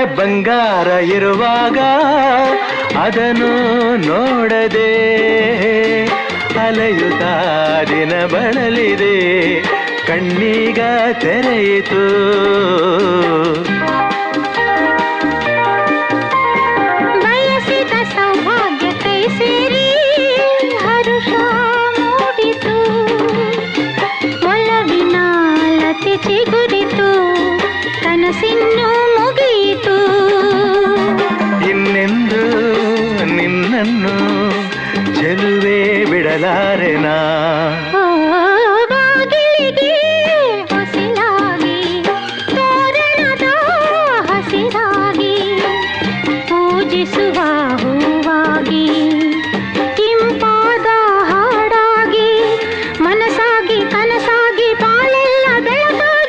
ಬಂಗಾರ ಇರುವಾಗ ಅದನ್ನು ನೋಡದೆ ಅಲೆಯುತ್ತಾ ದಿನ ಬಳಲಿದೆ ಕಣ್ಣೀಗ ತೆರೆಯಿತು. ಬಯಸಿದ ಸೌಭಾಗ್ಯ ಕೈ ಸೇರಿ ಹರುಷ ಮೂಡಿತು, ಒಲವಿನ ಲತೆ ಚಿಗುರಿತು, ಕನಸಿನ್ನು ಮುಗಿಯಿತು. ಇನ್ನೆಂದು ನಿನ್ನನ್ನು ಚೆಲುವೆ ಬಿಡಲಾರೆನಾ.